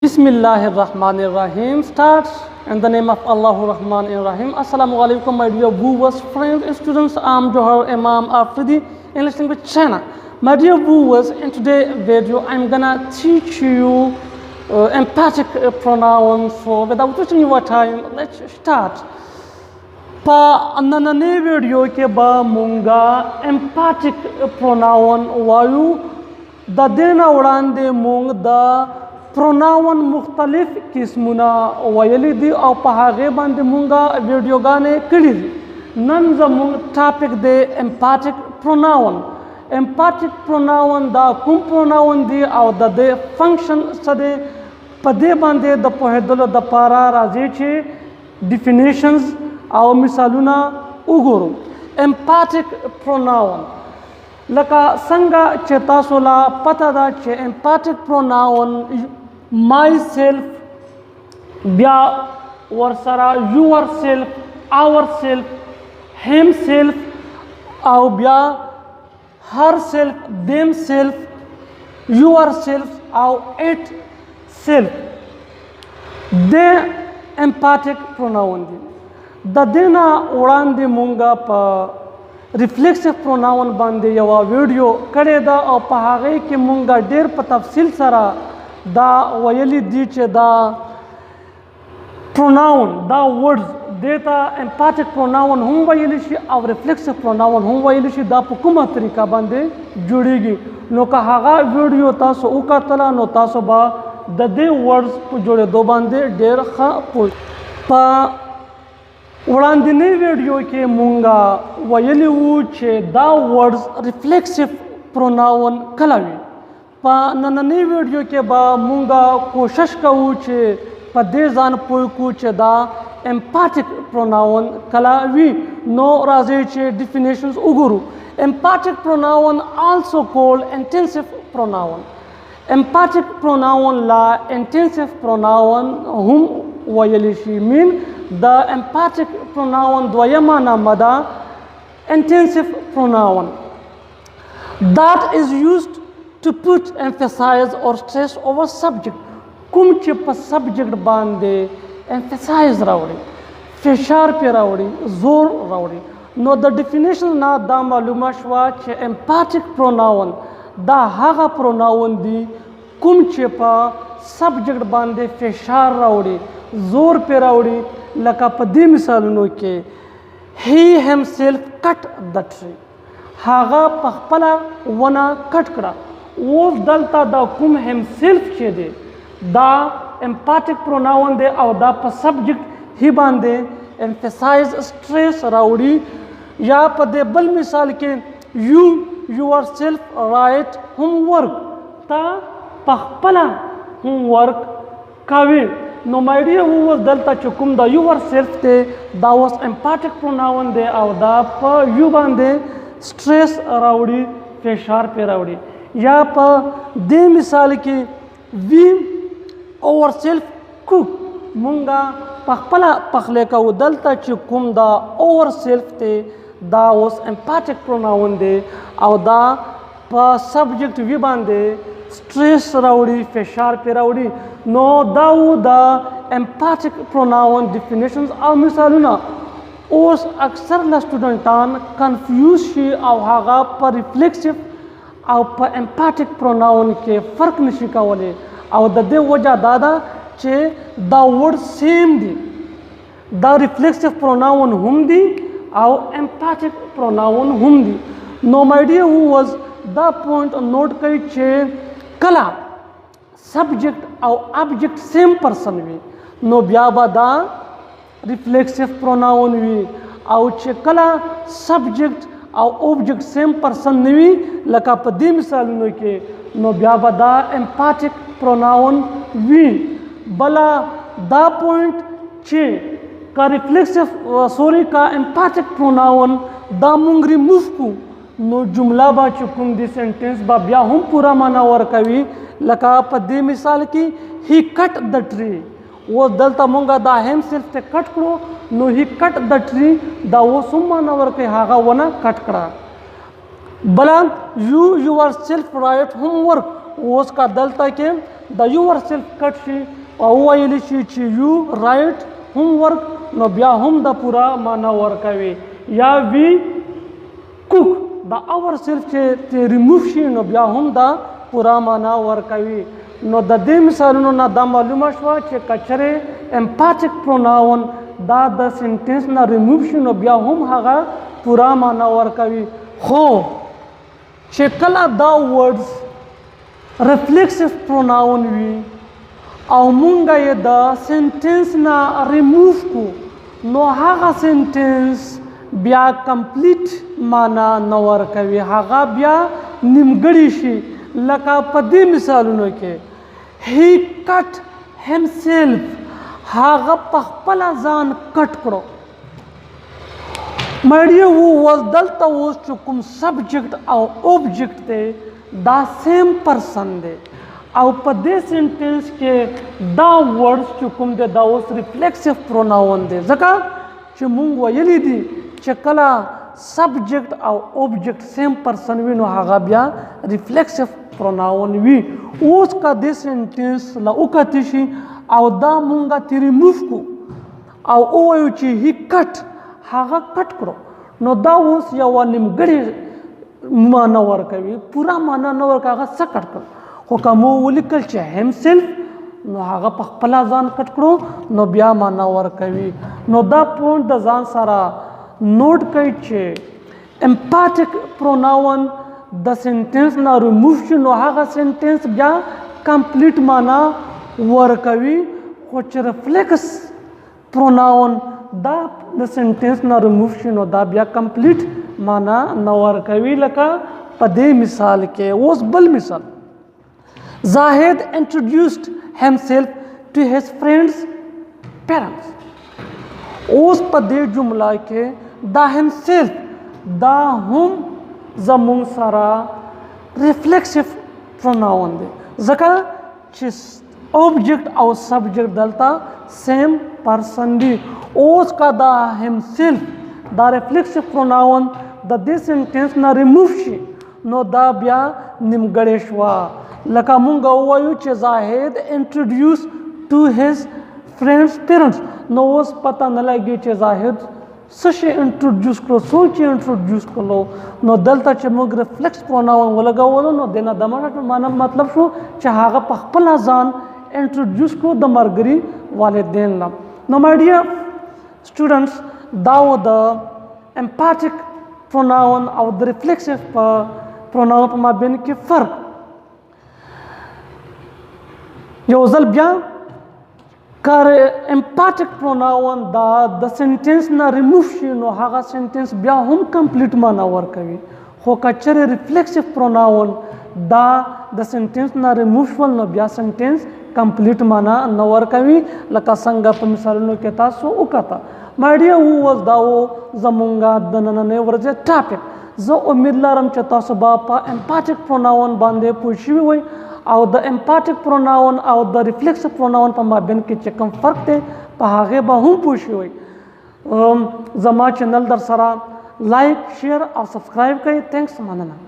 Bismillahirrahmanirrahim. Start in the name of Allah Rahman Rahim. Assalamu alaikum, my dear viewers, friends, and students. I'm Johar Imam Afridi, English language channel. My dear viewers, in today's video, I'm gonna teach you emphatic pronouns. So without wasting your time, let's start. Pa nanane video ke ba munga emphatic pronoun wayu da dena urande mung da pronoun मुख्तलिफ किस्मुना वयली दी और पहागे बंद मुंगा वीडियो गाने कड़ी नन जमुंग टॉपिक दे एम्पैथिक प्रोनाउन दा कुम प्रोनाउन दी और दे फंक्शन सदे पदे बंदे द पहदल द पारा राजी छे डिफिनेशंस और मिसालुना उगुरु एम्पैथिक प्रोनाउन लका संगा चेतासोला पता दा चे empathic pronoun myself, bia warsara yourself, ourself, himself, au bia herself, themself, yourself, au itself. De emphatic pronoun di. Da dena urande munga pa reflexive pronoun bande yawa video kare da au pahage ke munga der pa tafsil sara da वयली दीचे दा pronoun da words देता emphatic pronoun हम वयली शी और reflexive pronoun हम वयली शी दा पुकुमा तरीका बंदे जुड़ेगी नो कहागा वीडियो तासो उका तला नो तासो बा द दे words पु जोड़े दो बंदे डेर खा पु पा उड़ांदिने वीडियो के मुंगा वयली ऊचे दा words reflexive pronoun कलावी पा नननी वीडियो के बा मुंगा कोशिश करूँ चे पदे जान पोयकू चे दा एम्पैथिक प्रोनाउन कलावी नो राजे चे डिफिनेशंस उगुरु emphatic pronoun also called intensive pronoun emphatic pronoun ला इंटेंसिव प्रोनाउन हम वयलिशी मीन द एम्पैथिक प्रोनाउन द्वयमाना मदा intensive pronoun that is used to put emphasis or stress over subject. Kum chip subject bande emphasize raudi, feshar pe raudi, zor raudi. No, the definition na da maluma shwa che emphatic pronoun da haga pronoun di kum chipa subject bande feshar raudi, zor pe raudi. Laka padi misaluno ke he himself cut the tree. Haga pakhpala wana cut kara. वो दलता दा कुम himself चे दे दा emphatic pronoun दे और दा पर subject ही बांधे emphasize stress राउडी या पदे बल मिसाल के you yourself write homework ता पखपला homework कावे no my dear who was दलता चुकुम दा yourself ते दा was emphatic pronoun दे और दा पर you बांधे stress राउडी फेशार पे राउडी या पर दे मिसाल के वी और सेल्फ कुक मुंगा पखपला पखले का उदलता चुकुम दा और सेल्फ ते दा उस एम्पैथिक प्रोनाउन दे और दा पर सब्जेक्ट वी बांधे स्ट्रेस राउडी फेशार पे राउडी नो दा एम्पैथिक प्रोनाउन डिफिनेशंस और मिसालुना और अक्सर ला स्टूडेंटान कंफ्यूज शी और हागा पर रिफ्लेक्सिव और पर एम्पैथिक प्रोनाउन के फ़र्क निशिका वाले और दे वजह दादा चे द वर्ड सेम दी द रिफ्लेक्सिव प्रोनाउन हम दी और एम्पैथिक प्रोनाउन हम दी नो माय डियर हु वाज द पॉइंट नोट करी चे कला सब्जेक्ट और ऑब्जेक्ट सेम पर्सन वी नो ब्याबा दा रिफ्लेक्सिव प्रोनाउन वी और चे कला सब्जेक्ट और ऑब्जेक्ट सेम पर्सन नवी लका पदी मिसाल नो के नो ब्याबदा एम्पैथिक प्रोनाउन वी बला दा पॉइंट चे का रिफ्लेक्सिव सॉरी का एम्पैथिक प्रोनाउन दा मुंगरी मूव को नो जुमला बा चुकुम दी सेंटेंस बा ब्या हम पूरा माना वर कवि लका पदी मिसाल की ही कट द ट्री वो दलता मुंगा दा हिमसेल्फ ते कट करो नो ही कट द ट्री दा वो सुम्मा नवर के हागा वना कट करा बला yourself write homework वो उसका दलता के د یور سیلف کټ شي او ویل شي چې یو رائټ هوم ورک نو بیا هم د پورا معنا ورکوي یا وی کوک د اور سیلف چې ریموف شي نو بیا هم د پورا معنا ورکوي نو د دې مثالونو نه دا معلومه شوه چې کچره امپاتیک پروناون دا د سنټنس نه ریموف شي نو بیا هم هغه پورا معنا ورکوي خو چې کله دا ورډز ریفلیکسیو پروناون وي او مونږ یې د سنټنس نه ریموف کو نو هغه سنټنس بیا کمپلیټ معنا نه ورکوي هغه بیا نیمګړی شي لکه په دې مثالونو کې هی کټ همسیلف هغه په خپل ځان کټ کړو مړی وو دلته اوس چې کوم سبجیکټ او اوبجیکټ دی دا سیم پرسن دی او په دې سنټنس کې دا ورډز چې کوم دی دا اوس ریفلیکسیو پروناون دی ځکه چې مونږ ویلي دي چې کله سبجیکټ او اوبجیکټ سیم پرسن وي نو هغه بیا ریفلیکسیو پروناون وي اوس که دې سنټنس له وکتې شي او دا مونږه تی ریموف کو او ووایو چې هی کټ هغه کټ کړو نو دا اوس یوه نیمګړې معنا ورکوي پورا معنا نه ورکوي هغه څه کټ کړو خو که مو ولیکل چې هم سیلف نو هغه په خپله ځان کټ کړو نو بیا معنا ورکوي نو دا پوینټ د ځان سره نوٹ کړئ چې امپاتیک پروناون د سنټنس نه ریموف شي نو هغه سنټنس بیا کمپلیټ معنا ورکوي خو چې ریفلیکس پروناون دا د سنټنس نه ریموف شي نو دا بیا کمپلیټ معنا نه ورکوي لکه په دې مثال کې اوس بل مثال زاهد introduced himself to his friends parents اوس په دې جمله کې دا himself دا هم زمونږ سره ریفلیکسیو پروناون دی ځکه چې اوبجیکټ او سبجیکټ دلته سیم پرسن دی اوس که دا himself دا ریفلیکسیو پروناون د دې سنټنس نه ریموف شي نو دا بیا نیمګړې شوه لکه مونږ ووایو چې زاهد انټروډیوس ټو هیز فرینډز پیرنټس نو اوس پته نه لګي چې زاهد څه شی انټروډیوس کړو څوک چې انټروډیوس کړو نو دلته چې موږ ریفلیکس پروناون ولګولو نو د نه د مطلب شو چې هغه په خپله ځان انټروډیوس کړو د ملګري والدین له نو مای ډیر سټوډنټس دا و د امپاتیک پروناون او د ریفلیکسیو پروناون په مابین کې فرق یو ځل بیا کار امپاتیک پروناون دا د سنټنس نه ریموف شي نو هغه سنټنس بیا هم کمپلیټ معنا ورکوي خو که چېرې ریفلیکسیو پروناون دا د سنټنس نه ریموف شول نو بیا سنټنس کمپلیټ معنا نه ورکوي لکه څنګه په مثالونو کې تاسو وکته ماډیا اوس دا و زمونږ د نننۍ ورځې ټاپک زه امید لرم چې تاسو به په امپاتیک پروناون باندې پوه شوي وئ او د امپاتیک پروناون او د ریفلیکسیو پروناون په مابین کې چې کوم فرق دی په هغې به هم پوه شوي زما چینل در سره لایک شیر او سبسکرایب کړئ تھینکس مننه